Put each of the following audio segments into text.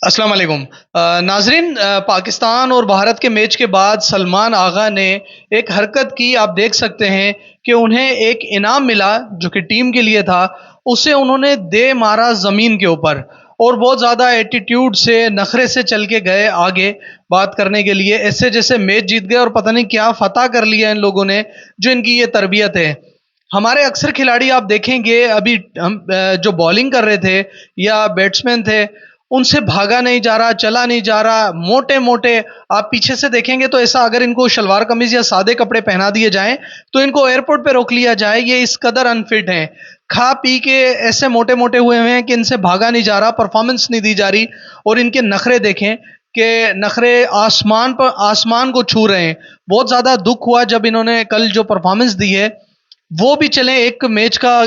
अस्सलाम वालेकुम। नाज़रीन, पाकिस्तान और भारत के मैच के बाद सलमान आगा ने एक हरकत की। आप देख सकते हैं कि उन्हें एक इनाम मिला जो कि टीम के लिए था। उसे उन्होंने दे मारा ज़मीन के ऊपर और बहुत ज़्यादा एटीट्यूड से नखरे से चल के गए आगे बात करने के लिए, ऐसे जैसे मैच जीत गए और पता नहीं क्या फतह कर लिया इन लोगों ने। जो इनकी ये तरबियत है, हमारे अक्सर खिलाड़ी आप देखेंगे अभी हम जो बॉलिंग कर रहे थे या बैट्समैन थे, उनसे भागा नहीं जा रहा, चला नहीं जा रहा, मोटे मोटे। आप पीछे से देखेंगे तो ऐसा, अगर इनको शलवार कमीज या सादे कपड़े पहना दिए जाएं तो इनको एयरपोर्ट पे रोक लिया जाए। ये इस कदर अनफिट हैं, खा पी के ऐसे मोटे मोटे हुए हैं कि इनसे भागा नहीं जा रहा, परफॉर्मेंस नहीं दी जा रही। और इनके नखरे देखें कि नखरे आसमान को छू रहे हैं। बहुत ज्यादा दुख हुआ जब इन्होंने कल जो परफॉर्मेंस दी है। वो भी चले, एक मैच का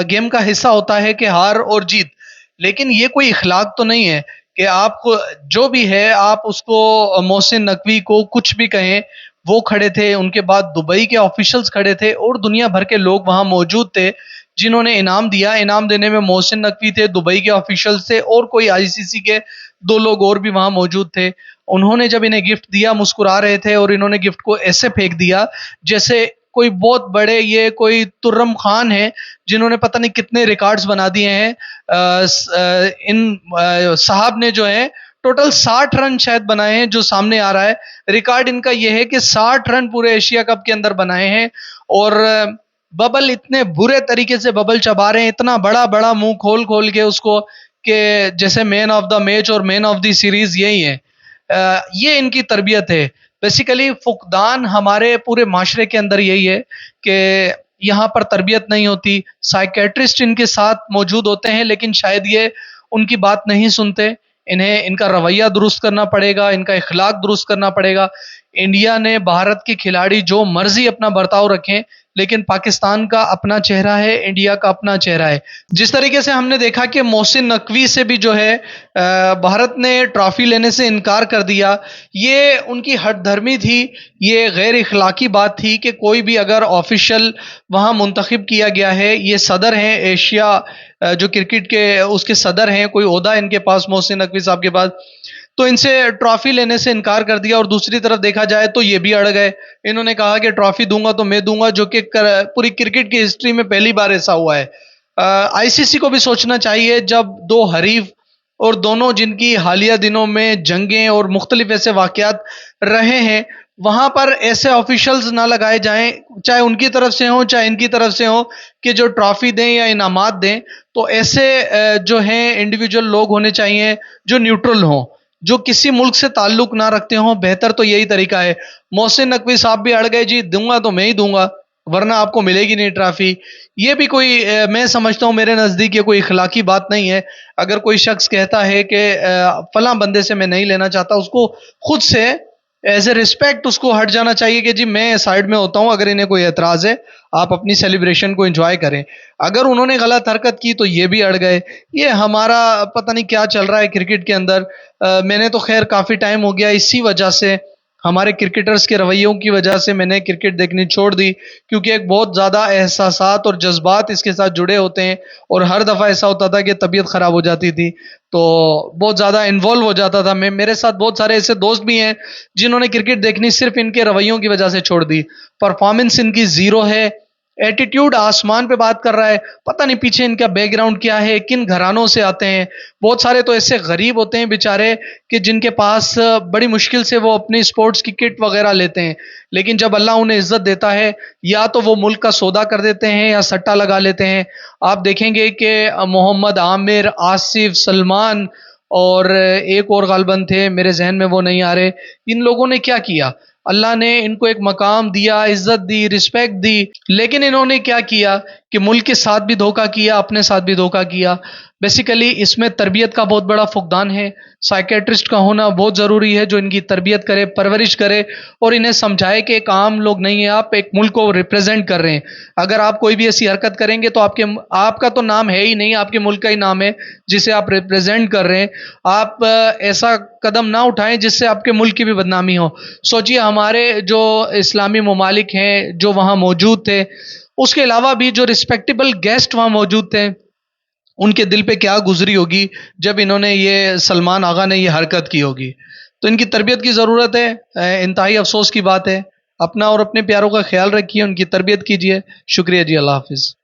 गेम का हिस्सा होता है कि हार और जीत, लेकिन ये कोई इखलाक तो नहीं है कि आप जो भी है आप उसको, मोहसिन नकवी को कुछ भी कहें। वो खड़े थे, उनके बाद दुबई के ऑफिशियल्स खड़े थे और दुनिया भर के लोग वहां मौजूद थे जिन्होंने इनाम दिया। इनाम देने में मोहसिन नकवी थे, दुबई के ऑफिशियल्स थे और कोई आईसीसी के दो लोग और भी वहां मौजूद थे। उन्होंने जब इन्हें गिफ्ट दिया मुस्कुरा रहे थे और इन्होंने गिफ्ट को ऐसे फेंक दिया जैसे कोई बहुत बड़े, ये कोई तुर्रम खान है जिन्होंने पता नहीं कितने रिकॉर्ड्स बना दिए हैं। इन साहब ने जो है टोटल 60 रन शायद बनाए हैं, जो सामने आ रहा है रिकॉर्ड इनका ये है कि 60 रन पूरे एशिया कप के अंदर बनाए हैं। और बबल इतने बुरे तरीके से बबल चबा रहे हैं, इतना बड़ा बड़ा मुंह खोल खोल के उसको, कि जैसे मैन ऑफ द मैच और मैन ऑफ द सीरीज यही है। ये इनकी तरबियत है। बेसिकली फुकदान हमारे पूरे माशरे के अंदर यही है कि यहाँ पर तरबियत नहीं होती। साइकेट्रिस्ट इनके साथ मौजूद होते हैं लेकिन शायद ये उनकी बात नहीं सुनते। इन्हें इनका रवैया दुरुस्त करना पड़ेगा, इनका इखलाक दुरुस्त करना पड़ेगा। इंडिया ने, भारत के खिलाड़ी जो मर्जी अपना बर्ताव रखें, लेकिन पाकिस्तान का अपना चेहरा है, इंडिया का अपना चेहरा है। जिस तरीके से हमने देखा कि मोहसिन नकवी से भी जो है भारत ने ट्रॉफी लेने से इनकार कर दिया, ये उनकी हट धर्मी थी। ये गैर इखलाकी बात थी कि कोई भी अगर ऑफिशियल वहां मुंतखब किया गया है, ये सदर हैं एशिया जो क्रिकेट के, उसके सदर हैं, कोई ओहदा इनके पास, मोहसिन नकवी साहब के पास, तो इनसे ट्रॉफी लेने से इनकार कर दिया। और दूसरी तरफ देखा जाए तो ये भी अड़ गए। इन्होंने कहा कि ट्रॉफी दूंगा तो मैं दूंगा, जो कि पूरी क्रिकेट की हिस्ट्री में पहली बार ऐसा हुआ है। आईसीसी को भी सोचना चाहिए, जब दो हरीफ और दोनों जिनकी हालिया दिनों में जंगें और मुख्तलिफ ऐसे वाकयात रहे हैं, वहां पर ऐसे ऑफिशियल्स ना लगाए जाएं, चाहे उनकी तरफ से हो चाहे इनकी तरफ से हो, कि जो ट्रॉफी दें या इनामात दें। तो ऐसे जो हैं इंडिविजुअल लोग होने चाहिए जो न्यूट्रल हों, जो किसी मुल्क से ताल्लुक ना रखते हों। बेहतर तो यही तरीका है। मोहसिन नकवी साहब भी अड़ गए, जी दूंगा तो मैं ही दूंगा, वरना आपको मिलेगी नहीं ट्रॉफी। ये भी कोई मैं समझता हूँ, मेरे नज़दीक ये कोई इखलाकी बात नहीं है। अगर कोई शख्स कहता है कि फलां बंदे से मैं नहीं लेना चाहता, उसको खुद से एज ए रिस्पेक्ट उसको हट जाना चाहिए कि जी मैं साइड में होता हूँ, अगर इन्हें कोई एतराज है आप अपनी सेलिब्रेशन को एंजॉय करें। अगर उन्होंने गलत हरकत की तो ये भी अड़ गए। ये हमारा पता नहीं क्या चल रहा है क्रिकेट के अंदर। मैंने तो खैर काफ़ी टाइम हो गया, इसी वजह से, हमारे क्रिकेटर्स के रवैयों की वजह से मैंने क्रिकेट देखनी छोड़ दी, क्योंकि एक बहुत ज़्यादा एहसासात और जज्बात इसके साथ जुड़े होते हैं। और हर दफ़ा ऐसा होता था कि तबीयत ख़राब हो जाती थी, तो बहुत ज़्यादा इन्वॉल्व हो जाता था मैं। मेरे साथ बहुत सारे ऐसे दोस्त भी हैं जिन्होंने क्रिकेट देखनी सिर्फ इनके रवैयों की वजह से छोड़ दी। परफॉर्मेंस इनकी ज़ीरो है, एटीट्यूड आसमान पे बात कर रहा है। पता नहीं पीछे इनका बैकग्राउंड क्या है, किन घरानों से आते हैं। बहुत सारे तो ऐसे गरीब होते हैं बेचारे कि जिनके पास बड़ी मुश्किल से वो अपनी स्पोर्ट्स की किट वगैरह लेते हैं, लेकिन जब अल्लाह उन्हें इज्जत देता है, या तो वो मुल्क का सौदा कर देते हैं या सट्टा लगा लेते हैं। आप देखेंगे कि मोहम्मद आमिर, आसिफ, सलमान और एक और गालबन थे, मेरे जहन में वो नहीं आ रहे। इन लोगों ने क्या किया? अल्लाह ने इनको एक मकाम दिया, इज्जत दी, रिस्पेक्ट दी, लेकिन इन्होंने क्या किया कि मुल्क के साथ भी धोखा किया, अपने साथ भी धोखा किया। बेसिकली इसमें तरबियत का बहुत बड़ा फुकदान है। साइकेट्रिस्ट का होना बहुत ज़रूरी है जो इनकी तरबियत करे, परवरिश करे और इन्हें समझाए कि एक आम लोग नहीं है, आप एक मुल्क को रिप्रेजेंट कर रहे हैं। अगर आप कोई भी ऐसी हरकत करेंगे तो आपका तो नाम है ही नहीं, आपके मुल्क का ही नाम है जिसे आप रिप्रेजेंट कर रहे हैं। आप ऐसा कदम ना उठाएं जिससे आपके मुल्क की भी बदनामी हो। सोचिए, हमारे जो इस्लामी ममालिक हैं जो वहाँ मौजूद थे, उसके अलावा भी जो रिस्पेक्टेबल गेस्ट वहाँ मौजूद थे, ان کے دل پہ کیا گزری ہوگی جب انہوں نے یہ سلمان آغا نے یہ حرکت کی ہوگی. تو ان کی تربیت کی ضرورت ہے. انتہائی افسوس کی بات ہے. اپنا اور اپنے پیاروں کا خیال رکھیے، ان کی تربیت کیجیے. شکریہ جی، اللہ حافظ.